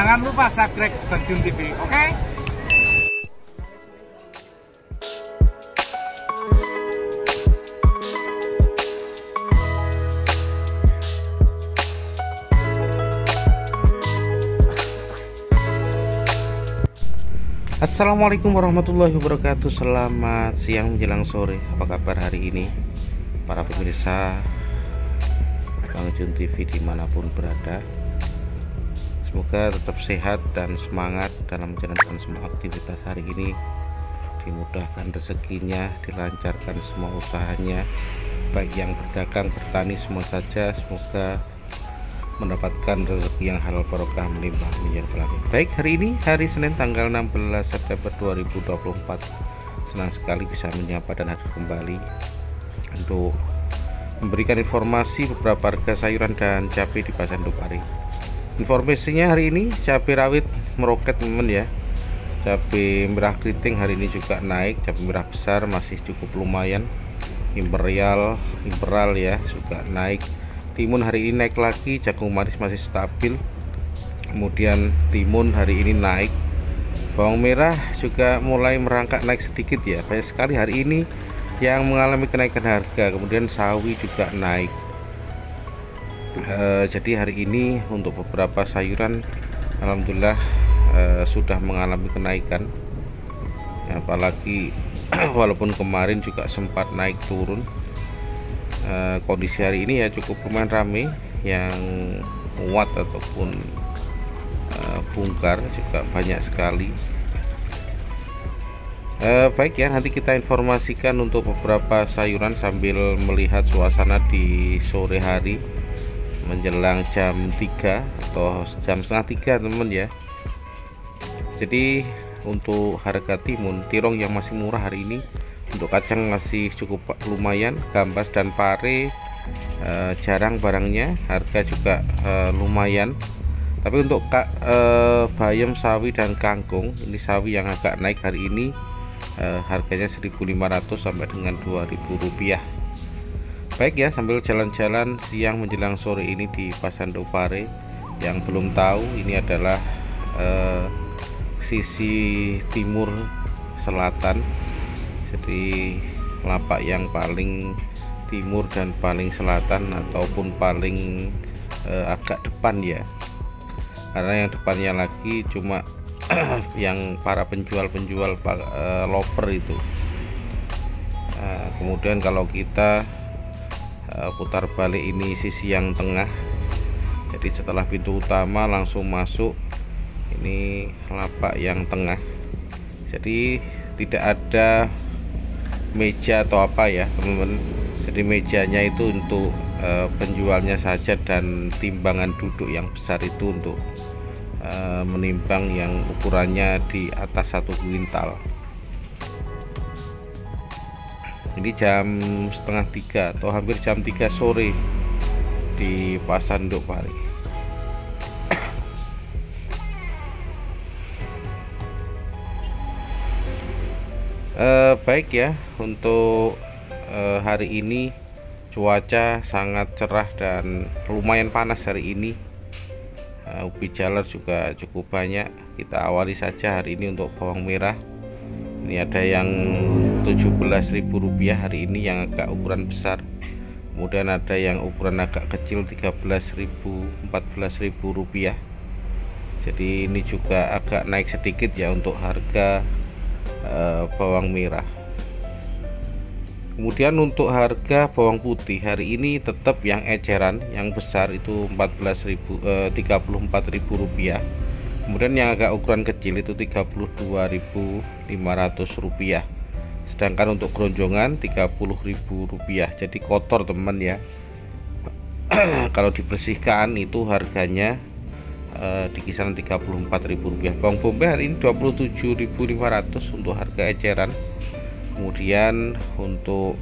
Jangan lupa subscribe Bang Jun TV, oke? Assalamualaikum warahmatullahi wabarakatuh. Selamat siang menjelang sore. Apa kabar hari ini para pemirsa Bang Jun TV dimanapun berada? Semoga tetap sehat dan semangat dalam menjalankan semua aktivitas hari ini. Dimudahkan rezekinya, dilancarkan semua usahanya, baik yang berdagang, bertani, semua saja. Semoga mendapatkan rezeki yang halal barokah melimpah minyak langit. Baik, hari ini hari Senin tanggal 16 September 2024. Senang sekali bisa menyapa dan hadir kembali untuk memberikan informasi beberapa harga sayuran dan cabai di Pasar Indopari. Informasinya hari ini cabai rawit meroket teman ya. Cabai merah keriting hari ini juga naik, cabai merah besar masih cukup lumayan. Imperial ya juga naik. Timun hari ini naik lagi, jagung manis masih stabil. Kemudian timun hari ini naik. Bawang merah juga mulai merangkak naik sedikit ya. Banyak sekali hari ini yang mengalami kenaikan harga. Kemudian sawi juga naik. Jadi hari ini untuk beberapa sayuran alhamdulillah sudah mengalami kenaikan. Apalagi walaupun kemarin juga sempat naik turun. Kondisi hari ini ya cukup lumayan ramai, yang muat ataupun bongkar juga banyak sekali. Baik ya, nanti kita informasikan untuk beberapa sayuran sambil melihat suasana di sore hari menjelang jam 3 atau jam setengah 3 teman ya. Jadi untuk harga timun tirong yang masih murah hari ini, untuk kacang masih cukup lumayan, gambas dan pare jarang barangnya, harga juga lumayan. Tapi untuk bayam, sawi dan kangkung, ini sawi yang agak naik hari ini, harganya 1.500 sampai dengan 2.000 rupiah. Baik ya, sambil jalan-jalan siang menjelang sore ini di Pasar Indopari. Yang belum tahu, ini adalah sisi timur selatan. Jadi lapak yang paling timur dan paling selatan ataupun paling agak depan ya, karena yang depannya lagi cuma yang para penjual loper itu. Kemudian kalau kita putar balik, ini sisi yang tengah. Jadi setelah pintu utama langsung masuk, ini lapak yang tengah. Jadi tidak ada meja atau apa ya teman-teman. Jadi mejanya itu untuk penjualnya saja, dan timbangan duduk yang besar itu untuk menimbang yang ukurannya di atas 1 kuintal. Ini jam setengah 3 atau hampir jam 3 sore di Pasar Indopari. Baik ya, untuk hari ini cuaca sangat cerah dan lumayan panas hari ini. Ubi jalar juga cukup banyak. Kita awali saja hari ini untuk bawang merah. Ini ada yang 17.000 rupiah hari ini yang agak ukuran besar. Kemudian ada yang ukuran agak kecil 13.000, 14.000 rupiah. Jadi ini juga agak naik sedikit ya untuk harga bawang merah. Kemudian untuk harga bawang putih hari ini tetap yang eceran yang besar itu 34.000 rupiah. Kemudian yang agak ukuran kecil itu 32.500 rupiah. Sedangkan untuk keronjongan 30.000 rupiah. Jadi kotor teman ya. Kalau dibersihkan itu harganya di kisaran 34.000 rupiah. Bawang bombay hari ini 27.500 untuk harga eceran. Kemudian untuk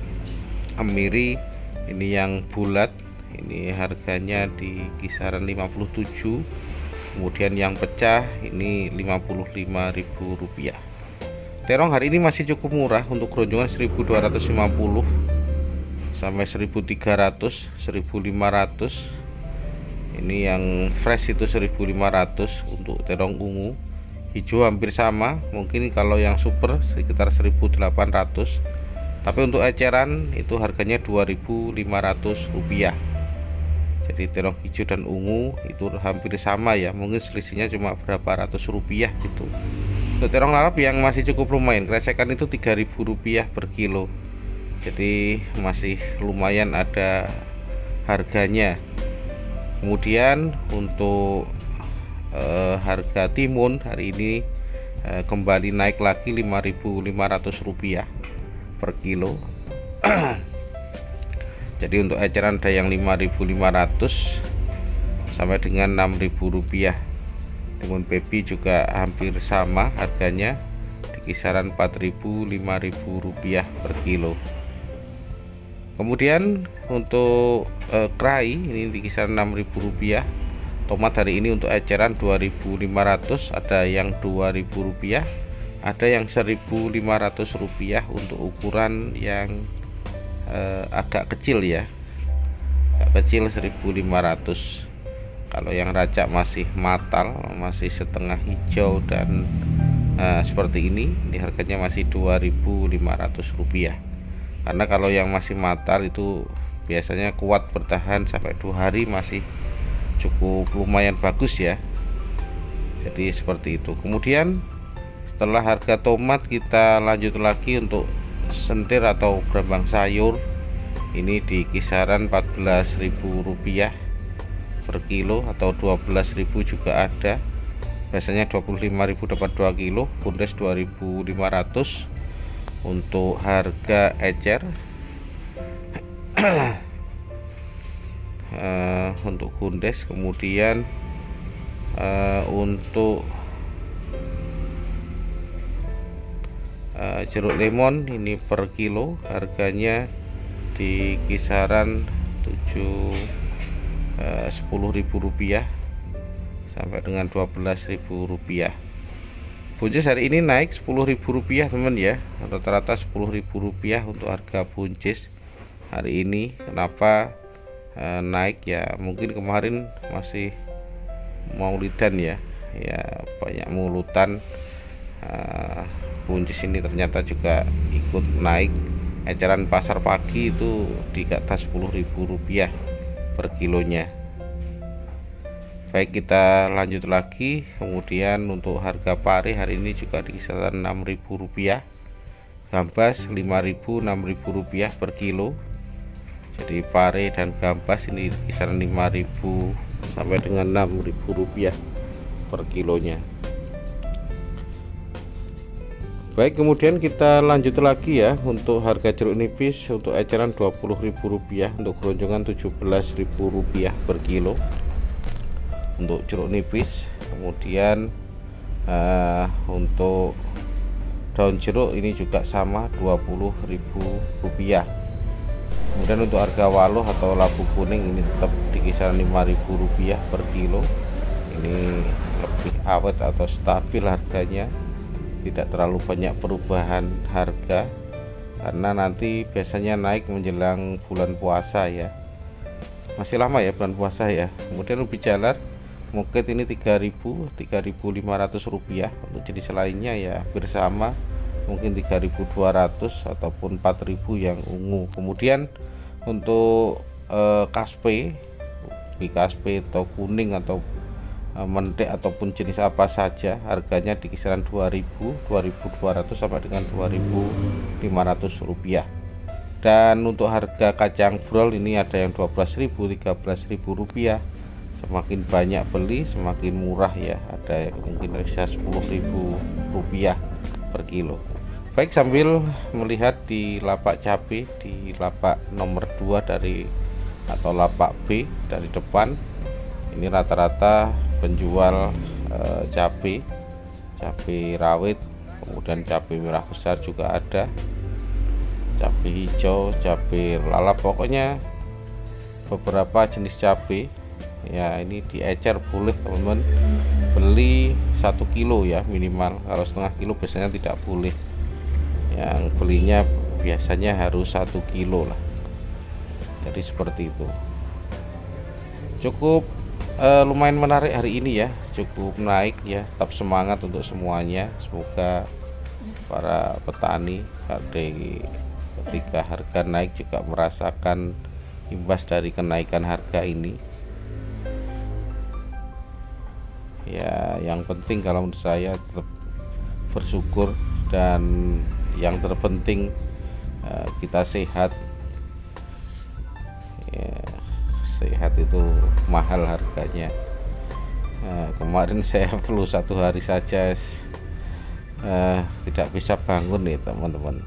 kemiri ini yang bulat, ini harganya di kisaran 57. Kemudian yang pecah ini 55.000 rupiah. Terong hari ini masih cukup murah, untuk keronjongan 1.250 sampai 1.300, 1.500. Ini yang fresh itu 1.500 untuk terong ungu. Hijau hampir sama, mungkin kalau yang super sekitar 1.800. Tapi untuk eceran itu harganya Rp2.500. Jadi terong hijau dan ungu itu hampir sama ya, mungkin selisihnya cuma berapa ratus rupiah gitu. Untuk terong lalap yang masih cukup lumayan, kresekan itu Rp3.000 per kilo. Jadi masih lumayan ada harganya. Kemudian untuk harga timun hari ini kembali naik lagi Rp5.500 per kilo. Jadi untuk eceran ada yang Rp5.500 sampai dengan Rp6.000. Timun baby juga hampir sama harganya di kisaran Rp4.000 Rp5.000 per kilo. Kemudian untuk kerai ini di kisaran Rp6.000. Tomat hari ini untuk eceran Rp2.500, ada yang Rp2.000, ada yang Rp1.500 untuk ukuran yang agak kecil ya, agak kecil 1.500. Kalau yang racak masih matal, masih setengah hijau dan seperti ini harganya masih Rp2.500. Karena kalau yang masih matal itu biasanya kuat bertahan sampai 2 hari, masih cukup lumayan bagus ya. Jadi seperti itu. Kemudian setelah harga tomat kita lanjut lagi untuk sentir atau berambang sayur. Ini di kisaran Rp14.000 per kilo atau Rp12.000 juga ada. Biasanya Rp25.000 dapat 2 kilo. Bundes Rp2.500 untuk harga ecer. Untuk bundes. Kemudian untuk jeruk lemon ini per kilo harganya di kisaran Rp10.000 sampai dengan Rp12.000. Buncis hari ini naik Rp10.000 teman ya, rata-rata Rp10.000 untuk harga buncis hari ini. Kenapa naik ya, mungkin kemarin masih maulidan ya, banyak mulutan. Buncis ini ternyata juga ikut naik. Eceran pasar pagi itu di atas Rp10.000 per kilonya. Baik, kita lanjut lagi. Kemudian untuk harga pare hari ini juga di kisaran Rp6.000. Gambas Rp5.000 Rp6.000 per kilo. Jadi pare dan gambas ini di kisaran Rp5.000 sampai dengan Rp6.000 per kilonya. Baik, kemudian kita lanjut lagi ya untuk harga jeruk nipis. Untuk eceran Rp20.000, untuk keroncongan Rp17.000 per kilo untuk jeruk nipis. Kemudian untuk daun jeruk ini juga sama Rp20.000. Kemudian untuk harga waluh atau labu kuning ini tetap di kisaran Rp5.000 per kilo. Ini lebih awet atau stabil harganya, tidak terlalu banyak perubahan harga karena nanti biasanya naik menjelang bulan puasa ya, masih lama ya bulan puasa ya. Kemudian ubi jalar moket ini Rp3.500 untuk jenis lainnya ya hampir sama, mungkin Rp3.200 ataupun Rp4.000 yang ungu. Kemudian untuk kaspe, ubi kaspe atau kuning atau mentek ataupun jenis apa saja harganya di kisaran Rp2.000, Rp2.200 sampai dengan Rp2.500. Dan untuk harga kacang brol ini ada yang Rp12.000, Rp13.000. Semakin banyak beli semakin murah ya, ada yang mungkin bisa Rp10.000 per kilo. Baik, sambil melihat di lapak cabai di lapak nomor 2 dari atau lapak B dari depan, ini rata-rata penjual cabai rawit, kemudian cabai merah besar juga ada, cabai hijau, cabai lalap, pokoknya beberapa jenis cabai ya. Ini diecer boleh teman-teman, beli 1 kilo ya minimal, kalau setengah kilo biasanya tidak boleh, yang belinya biasanya harus 1 kilo lah. Jadi seperti itu. Cukup lumayan menarik hari ini ya, cukup naik ya. Tetap semangat untuk semuanya, semoga para petani ketika harga naik juga merasakan imbas dari kenaikan harga ini ya. Yang penting kalau menurut saya tetap bersyukur, dan yang terpenting kita sehat ya. Sehat itu mahal harganya. Kemarin saya flu 1 hari saja tidak bisa bangun nih teman-teman.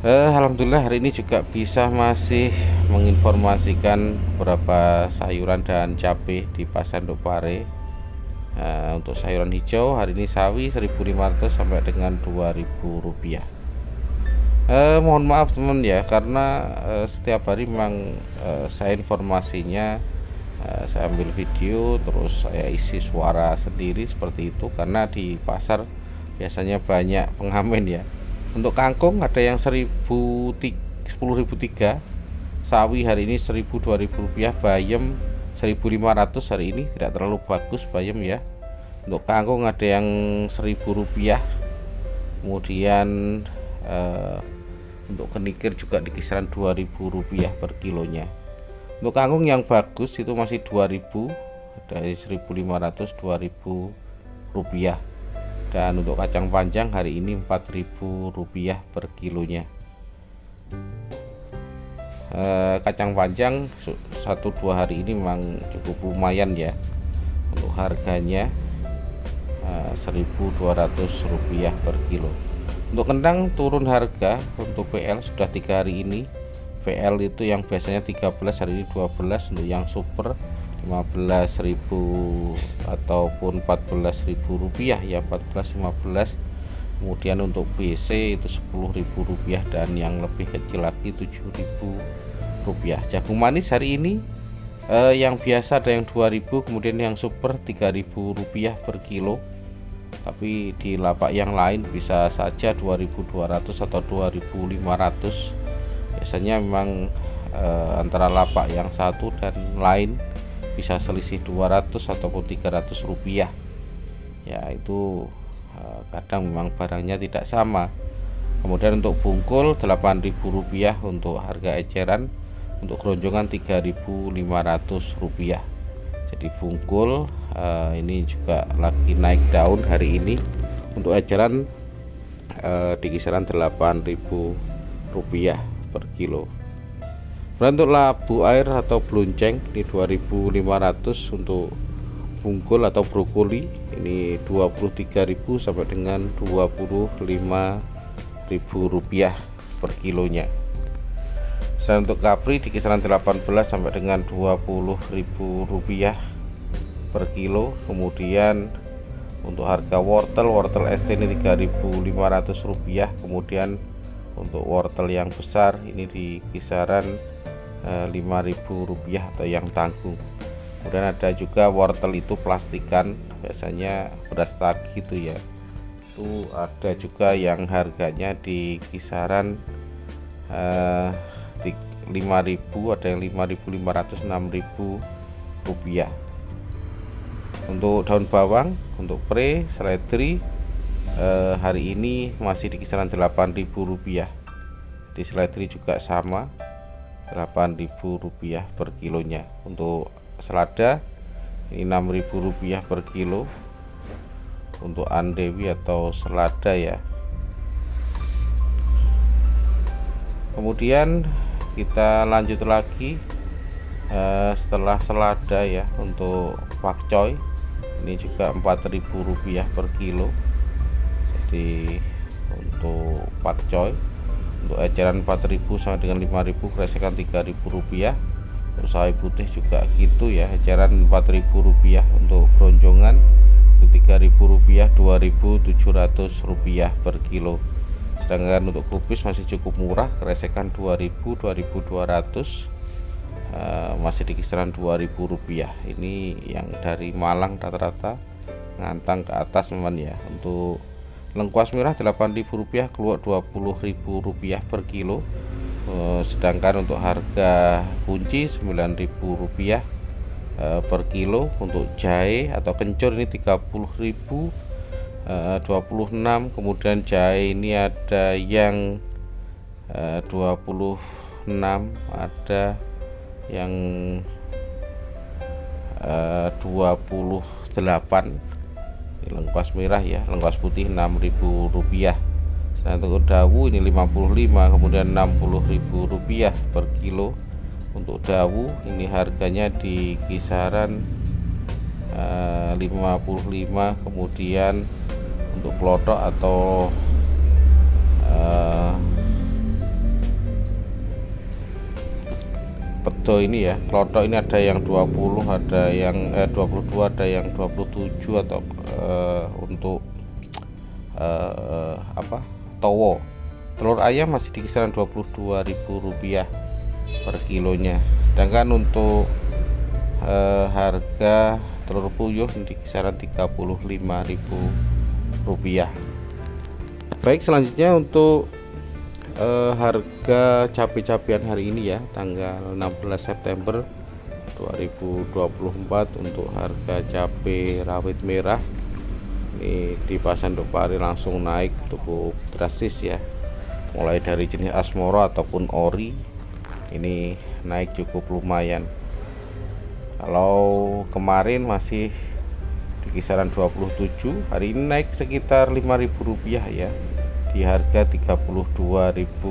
Alhamdulillah hari ini juga bisa masih menginformasikan beberapa sayuran dan cabai di Pasar Nduk Pare. Untuk sayuran hijau hari ini sawi 1.500 sampai dengan 2.000 rupiah. Mohon maaf teman ya, karena setiap hari memang saya informasinya saya ambil video terus saya isi suara sendiri seperti itu, karena di pasar biasanya banyak pengamen ya. Untuk kangkung ada yang 10.003, sawi hari ini 1.000-2.000 rupiah, bayam 1.500 hari ini, tidak terlalu bagus bayam ya. Untuk kangkung ada yang 1.000 rupiah, kemudian untuk kenikir juga di kisaran 2.000 rupiah per kilonya. Untuk kangkung yang bagus itu masih 2.000, dari 1.500 2.000 rupiah. Dan untuk kacang panjang hari ini 4.000 rupiah per kilonya. Kacang panjang 1-2 hari ini memang cukup lumayan ya untuk harganya, 1.200 rupiah per kilo. Untuk kentang turun harga, untuk PL sudah 3 hari ini. PL itu yang biasanya 13 hari ini 12, untuk yang super 15.000 ataupun 14.000 rupiah ya, 14-15. Kemudian untuk BC itu 10.000 rupiah, dan yang lebih kecil lagi 7.000 rupiah. Jagung manis hari ini yang biasa ada yang 2.000, kemudian yang super 3.000 rupiah per kilo. Tapi di lapak yang lain bisa saja 2.200 atau 2.500. Biasanya memang antara lapak yang satu dan lain bisa selisih 200 ataupun 300 rupiah ya. Itu kadang memang barangnya tidak sama. Kemudian untuk bungkul 8.000 rupiah untuk harga eceran, untuk keronjongan 3.500 rupiah. Jadi bungkul ini juga lagi naik daun hari ini. Untuk eceran di kisaran 8.000 rupiah per kilo. Untuk labu air atau blunceng ini 2.500 untuk bungkul atau brokoli ini 23.000 sampai dengan 25.000 rupiah per kilonya. Selain untuk kapri di kisaran 18 sampai dengan 20.000 rupiah per kilo. Kemudian untuk harga wortel ST ini 3.500 rupiah. Kemudian untuk wortel yang besar ini di kisaran 5.000 rupiah atau yang tanggung. Kemudian ada juga wortel itu plastikan, biasanya beras tagi itu ya, itu ada juga yang harganya di kisaran 5.000, ada yang 5.500, 6.000 rupiah. Untuk daun bawang, untuk pre, seledri hari ini masih di kisaran 8.000 rupiah. Di seledri juga sama 8.000 rupiah per kilonya. Untuk selada ini 6.000 rupiah per kilo untuk andewi atau selada ya. Kemudian kita lanjut lagi setelah selada ya, untuk pakcoy ini juga 4.000 rupiah per kilo. Jadi untuk pakcoy untuk eceran 4.000 sampai dengan 5.000, kresekan 3.000 rupiah. Untuk sawi putih juga gitu ya, eceran 4.000 rupiah. Untuk keronjongan itu 3.000 rupiah, 2.700 rupiah per kilo. Sedangkan untuk kubis masih cukup murah, kresekan 2.000, 2.200, masih di kisaran 2.000 rupiah. Ini yang dari Malang rata-rata ngantang ke atas teman ya. Untuk Lengkuas merah Rp8.000, keluak Rp20.000 per kilo. Sedangkan untuk harga kunci Rp9.000 per kilo. Untuk jahe atau kencur ini 30.000, 26. Kemudian jahe ini ada yang 26, ada yang 28. Ini lengkuas merah ya, lengkuas putih Rp6.000. Sedangkan untuk dawu ini 55, kemudian Rp60.000 per kilo. Untuk dawu ini harganya di kisaran 55. Kemudian untuk klothok atau pedo ini ya, klothok ini ada yang 20, ada yang 22, ada yang 27. Atau untuk towo, telur ayam masih di kisaran Rp22.000 per kilonya. Sedangkan untuk harga telur puyuh di kisaran Rp35.000. Baik, selanjutnya untuk harga cabai-cabean hari ini ya, tanggal 16 September 2024. Untuk harga cabai rawit merah ini di Pasar Induk Pare langsung naik cukup drastis ya, mulai dari jenis Asmoro ataupun Ori ini naik cukup lumayan. Kalau kemarin masih di kisaran 27, hari ini naik sekitar Rp5.000 ya, di harga Rp32.000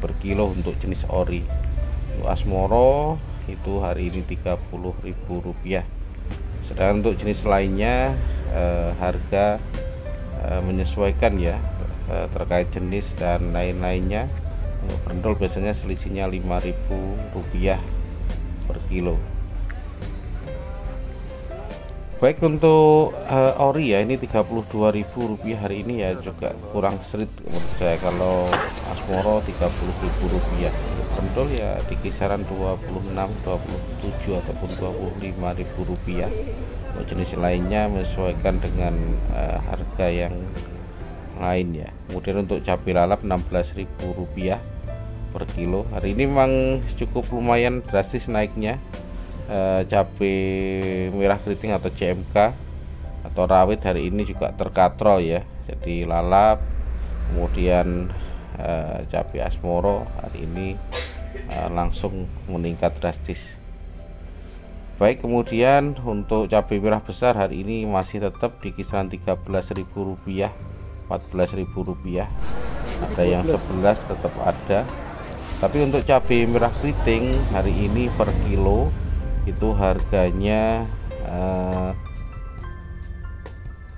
per kilo untuk jenis Ori. Untuk Asmoro itu hari ini Rp30.000. Sedangkan untuk jenis lainnya harga menyesuaikan ya, terkait jenis dan lain-lainnya. Untuk brendol biasanya selisihnya Rp5.000 per kilo. Baik, untuk ori ya ini Rp32.000 hari ini ya, juga kurang serit menurut saya. Kalau Asmoro Rp30.000, brendol ya di kisaran 26, 27 ataupun Rp25.000. Untuk jenis lainnya menyesuaikan dengan harga yang lain ya. Kemudian untuk cabai lalap Rp16.000 per kilo. Hari ini memang cukup lumayan drastis naiknya. Cabai merah keriting atau CMK atau rawit hari ini juga terkatrol ya, jadi lalap. Kemudian cabai Asmoro hari ini langsung meningkat drastis. Baik, kemudian untuk cabai merah besar hari ini masih tetap di kisaran Rp13.000, Rp14.000, ada yang 11 tetap ada. Tapi untuk cabai merah keriting hari ini per kilo itu harganya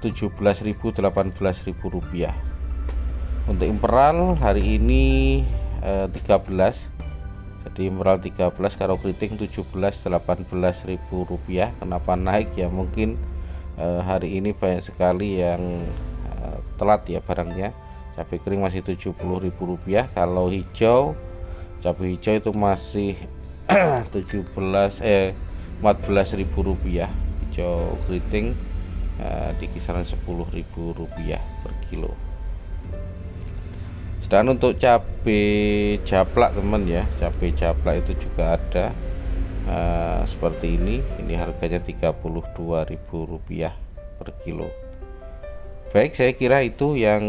Rp17.000, Rp18.000. Untuk imperal hari ini 13, jadi imperal 13, kalau keriting 17, Rp18.000. Kenapa naik ya, mungkin hari ini banyak sekali yang telat ya barangnya. Cabai kering masih Rp70.000. Kalau hijau, cabai hijau itu masih Rp14.000. Hijau keriting di kisaran Rp10.000 per kilo. Sedangkan untuk cabai japlak teman ya, cabai japlak itu juga ada seperti ini harganya Rp32.000 per kilo. Baik, saya kira itu yang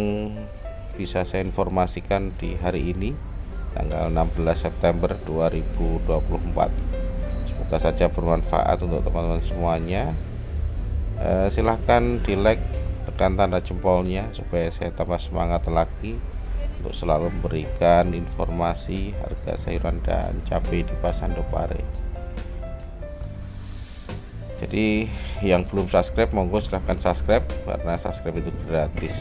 bisa saya informasikan di hari ini tanggal 16 September 2024. Semoga saja bermanfaat untuk teman-teman semuanya. Silahkan di like, tekan tanda jempolnya supaya saya tambah semangat lagi untuk selalu memberikan informasi harga sayuran dan cabai di Pasar Induk Pare. Jadi yang belum subscribe monggo silahkan subscribe, karena subscribe itu gratis.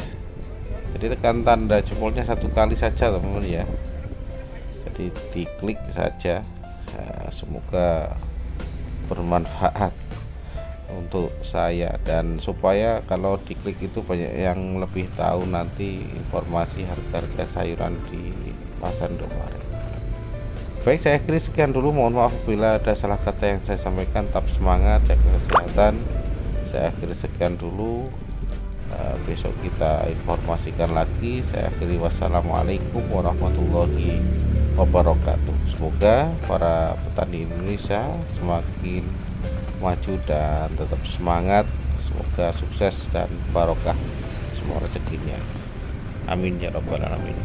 Jadi tekan tanda jempolnya satu kali saja teman-teman ya, jadi diklik saja. Semoga bermanfaat untuk saya, dan supaya kalau diklik itu banyak yang lebih tahu nanti informasi harga-harga sayuran di Pasar Induk Pare. Baik, saya akhiri sekian dulu. Mohon maaf bila ada salah kata yang saya sampaikan. Tetap semangat, jaga kesehatan. Saya akhiri sekian dulu. besok kita informasikan lagi. Saya akhiri, wassalamualaikum warahmatullahi wabarakatuh. Semoga para petani Indonesia semakin maju dan tetap semangat. Semoga sukses dan barokah semua rezekinya. Amin ya rabbal alamin.